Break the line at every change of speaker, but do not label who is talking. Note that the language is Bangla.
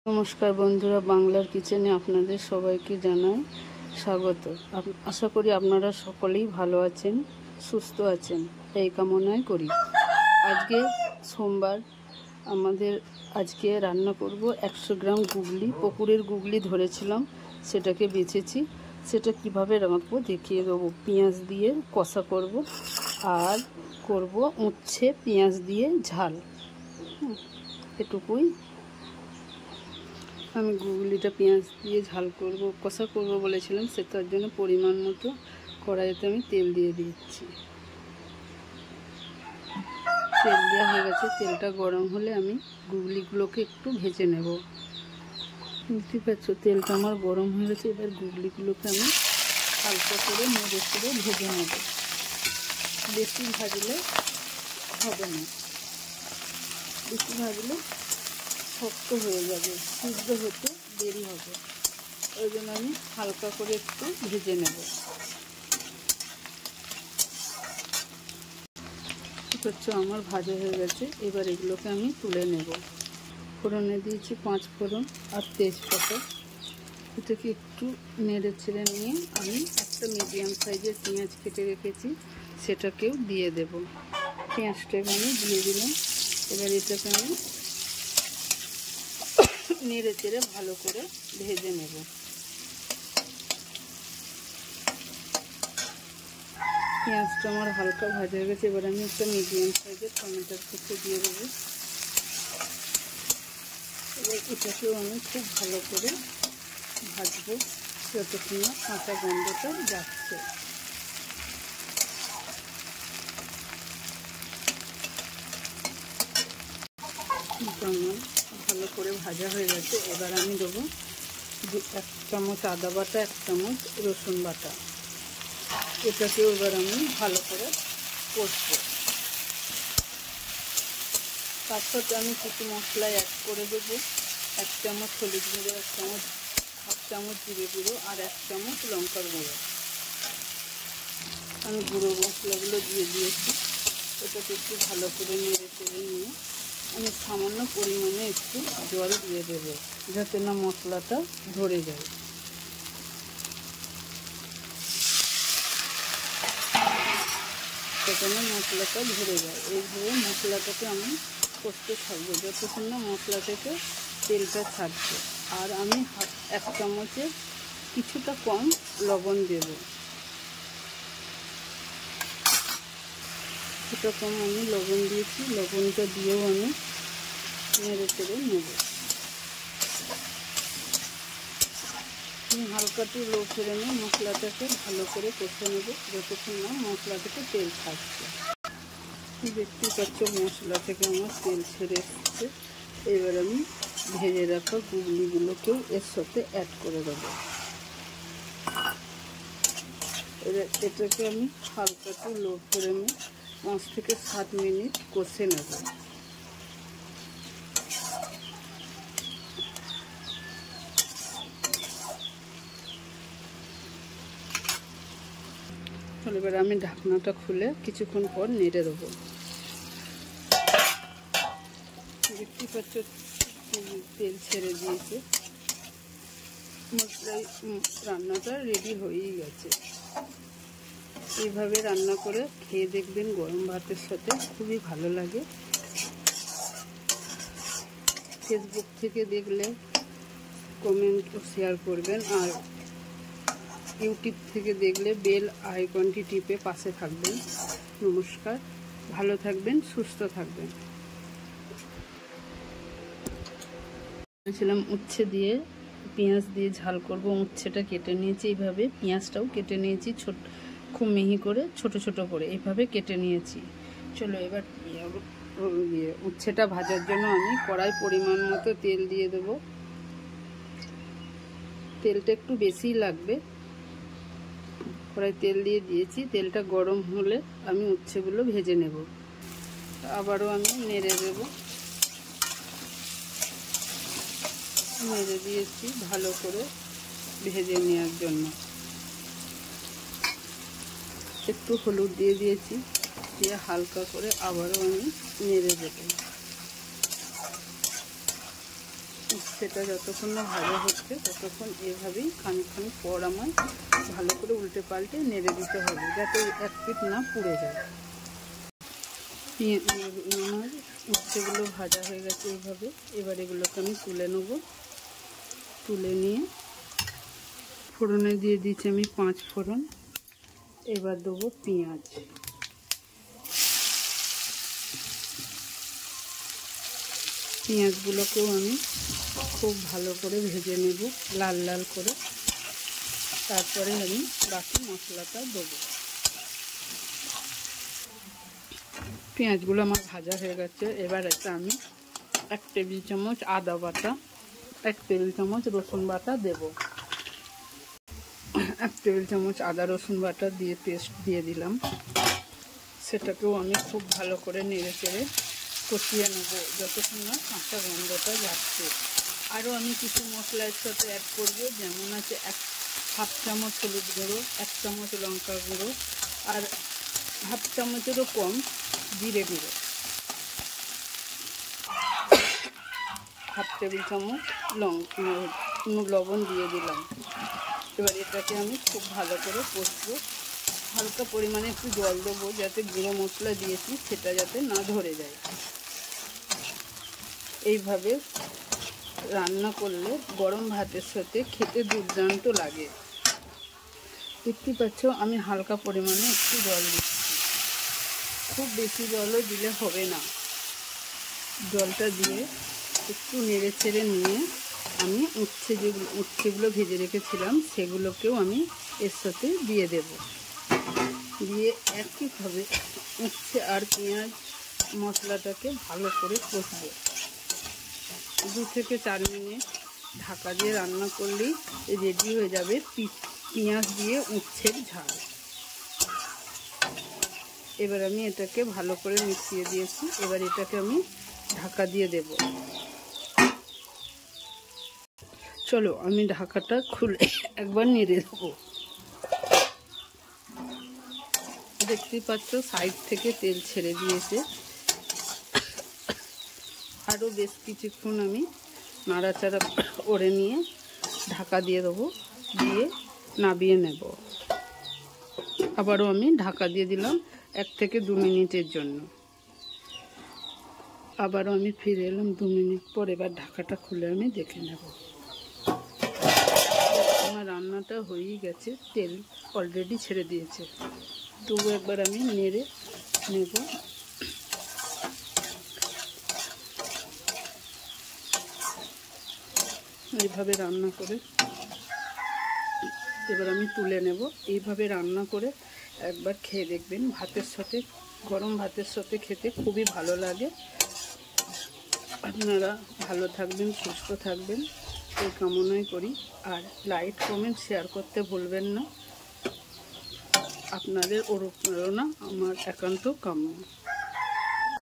নমস্কার বন্ধুরা, বাংলার কিচেনে আপনাদের সবাইকে জানাই স্বাগত। আশা করি আপনারা সকলেই ভালো আছেন, সুস্থ আছেন, এই কামনাই করি। আজকে সোমবার, আজকে রান্না করব 100 গ্রাম গুগলি। পুকুরের গুগলি ধরেছিলাম, সেটাকে বেছেছি। সেটা কিভাবে রাঁধবো দেখিয়ে দেবো। পেঁয়াজ দিয়ে কষা করব আর করব উচ্ছে পেঁয়াজ দিয়ে ঝাল। এটুকুই। আমি গুগলিটা পেঁয়াজ দিয়ে ঝাল করব, কষা করব বলেছিলাম, সেটার জন্য পরিমাণ মতো কড়াইতে আমি তেল দিয়ে দিচ্ছি। তেল দেওয়া হয়ে গেছে। তেলটা গরম হলে আমি গুগলিগুলোকে একটু ভেজে নেব। বুঝতে পারছো, তেলটা আমার গরম হয়ে গেছে। এবার গুগলিগুলোকে আমি হালকা করে নেড়ে চেড়ে ভেজে নেব। বেশি ভাজলে হবে না, বেশি ভাজলে শক্ত হয়ে যাবে, সিদ্ধ হতে দেরি হবে। ওই জন্য আমি হালকা করে একটু ভেজে নেব। ঠিক হচ্ছে, আমার ভাজা হয়ে গেছে। এবার এগুলোকে আমি তুলে নেব। ফোড়নে দিয়েছি 5 ফোড়ন আর তেজপাতা। এটাকে একটু নেড়ে ছেড়ে নিয়ে আমি একটা মিডিয়াম সাইজের পেঁয়াজ কেটে রেখেছি, সেটাকেও দিয়ে দেব। পেঁয়াজটাকে আমি দিয়ে দিলাম। এবার এটাকে আমি নেড়ে চেড়ে ভালো করে ভেজে নেব। পেঁয়াজটা আমার হালকা ভাজা হয়ে গেছে। এবার আমি একটা মিডিয়াম সাইজের টমেটোর কুচি দিয়ে দেবো। এবার এটাকেও আমি খুব ভালো করে ভাজবো যতক্ষণ না কাঁচা গন্ধটা যাচ্ছে। আমার ভালো করে ভাজা হয়ে গেছে। এবার আমি দেবো 1 চামচ আদা বাটা, 1 চামচ রসুন বাটা। এটাকেও এবার আমি ভালো করে কষবো। তার সাথে আমি কিছু মশলা অ্যাড করে দেবো। 1 চামচ হলুদ গুঁড়ো, 1 চামচ জিরে গুঁড়ো আর 1 চামচ লঙ্কার গুঁড়ো। আমি গুঁড়ো মশলাগুলো দিয়ে দিয়েছি। এটাকে একটু ভালো করে নেড়ে চেড়ে নিয়ে আমি সামান্য পরিমাণে একটু জল দিয়ে দেবো, যাতে না মশলাটা ধরে যায়। যাতে না মশলাটা ধরে যায়। এইভাবে মশলাটাকে আমি কষতে থাকবো যতক্ষণ না মশলা থেকে তেলটা ছাড়ছে। আর আমি 1 চামচের কিছুটা কম লবণ দেব। কিছুটা কম আমি লবণ দিয়েছি। লবণটা দিয়েও আমি নেড়ে চেড়ে নেব। আমি হালকা একটু লো ফ্লেমে মশলাটাকে ভালো করে কষে নেব যতক্ষণ না মশলা থেকে তেল ছাড়ছে। দেখতে পাচ্ছ, মশলা থেকে আমার তেল ছেড়ে এসছে। এবার আমি ভেজে রাখা গুগলিগুলোকেও এর সাথে অ্যাড করে দেবো। এবার এটাকে আমি হালকা একটু লো ফ্লেমে 5 থেকে 7 মিনিট কষে নেব। এবার আমি ঢাকনাটা খুলে কিছুক্ষণ পর নেড়ে দেবো। দেখতে পাচ্ছ, তেল ছেড়ে দিয়েছে। মশলাই রান্নাটা রেডি হয়েই গেছে। এইভাবে রান্না করে খেয়ে দেখবেন, গরম ভাতের সাথে খুবই ভালো লাগে। ফেসবুক থেকে দেখলে কমেন্ট ও শেয়ার করবেন, আর ইউটিউব থেকে দেখলে বেল আইকনটি টিপে পাশে থাকবেন। নমস্কার, ভালো থাকবেন, সুস্থ থাকবেন। বলেছিলাম উচ্ছে দিয়ে পেঁয়াজ দিয়ে ঝাল করব। উচ্ছেটা কেটে নিয়েছি এইভাবে, পেঁয়াজটাও কেটে নিয়েছি খুব মিহি করে, ছোট ছোট করে এইভাবে কেটে নিয়েছি। চলো এবার উচ্ছেটা ভাজার জন্য আমি কড়াই পরিমাণ মতো তেল দিয়ে দেব। তেলটা একটু বেশিই লাগবে। কড়াই তেল দিয়ে দিয়েছি। তেলটা গরম হলে আমি উচ্ছেগুলো ভেজে নেব। আবারও আমি নেড়ে দেব। নেড়ে দিয়েছি ভালো করে ভেজে নেওয়ার জন্য। একটু হলুদ দিয়ে দিয়েছি, দিয়ে হালকা করে আবারও আমি নেড়ে দেব। সেটা যতক্ষণ না ভাজা হচ্ছে ততক্ষণ এভাবেই খানিকক্ষণ পর আমার ভালো করে উল্টে পাল্টে নেড়ে দিতে হবে, যাতে এক পিঠ না পুড়ে যায়। আমার উচ্ছেগুলো ভাজা হয়ে গেছে এইভাবে। এবার এগুলোকে আমি তুলে নেব। তুলে নিয়ে ফোড়নে দিয়ে দিচ্ছি আমি 5 ফোড়ন। এবার দেবো পেঁয়াজ। পেঁয়াজগুলোকেও আমি খুব ভালো করে ভেজে নেব, লাল লাল করে। তারপরে আমি বাকি মশলাটা দেবো। পেঁয়াজগুলো আমার ভাজা হয়ে গেছে। এবার এটা আমি 1 টেবিল চামচ আদা বাটা, 1 টেবিল চামচ রসুন বাটা দেব। 1 টেবিল চামচ আদা রসুন বাটা দিয়ে পেস্ট দিয়ে দিলাম। সেটাকেও আমি খুব ভালো করে নেড়ে চেড়ে কষিয়ে নেবো যতক্ষণ না কাঁচা গন্ধটা যাচ্ছে। আরও আমি কিছু মশলার সাথে অ্যাড করবো, যেমন আছে 1/2 চামচ হলুদ গুঁড়ো, 1 চামচ লঙ্কা গুঁড়ো, আর 1/2 চামচেরও কম জিরে গুঁড়ো, 1/2 টেবিল চামচ লবণ দিয়ে দিলাম। এবার এটাকে আমি খুব ভালো করে কষবো। হালকা পরিমাণে একটু জল দেবো, যাতে গুঁড়ো মশলা দিয়েছি সেটা যাতে না ধরে যায়। এইভাবে রান্না করলে গরম ভাতের সাথে খেতে দুর্দান্ত লাগে। দেখতে পাচ্ছ আমি হালকা পরিমাণে একটু জল দিচ্ছি, খুব বেশি জলও দিলে হবে না। জলটা দিয়ে একটু নেড়ে চেড়ে নিয়ে আমি উচ্ছেগুলো ভেজে রেখেছিলাম সেগুলোকেও আমি এর সাথে দিয়ে দেব। দিয়ে একইভাবে উচ্ছে আর পেঁয়াজ মশলাটাকে ভালো করে কষবো। 2 থেকে 4 মিনিট ঢাকা দিয়ে রান্না করলেই রেডি হয়ে যাবে পেঁয়াজ দিয়ে উচ্ছের ঝাল। এবার আমি এটাকে ভালো করে মিশিয়ে দিয়েছি। এবার এটাকে আমি ঢাকা দিয়ে দেব। চলো আমি ঢাকাটা খুলে একবার নেড়ে দেবো। দেখতেই পাচ্ছ সাইড থেকে তেল ছেড়ে দিয়েছে। আরও বেশ কিছুক্ষণ আমি নাড়াচাড়া করে নিয়ে ঢাকা দিয়ে দেবো, দিয়ে নামিয়ে নেব। আবারও আমি ঢাকা দিয়ে দিলাম 1 থেকে 2 মিনিটের জন্য। আবারও আমি ফিরে এলাম 2 মিনিট পর। এবার ঢাকাটা খুলে আমি দেখে নেব। আমার রান্নাটা হয়েই গেছে, তেল অলরেডি ছেড়ে দিয়েছে। তবু একবার আমি নেড়ে নেব। এইভাবে রান্না করে এবার আমি তুলে নেব। এইভাবে রান্না করে একবার খেয়ে দেখবেন, ভাতের সাথে, গরম ভাতের সাথে খেতে খুবই ভালো লাগে। আপনারা ভালো থাকবেন, সুস্থ থাকবেন এই কামনাই করি। আর লাইক কমেন্ট শেয়ার করতে ভুলবেন না। আপনাদের অনুপ্রেরণা আমার একান্ত কাম্য।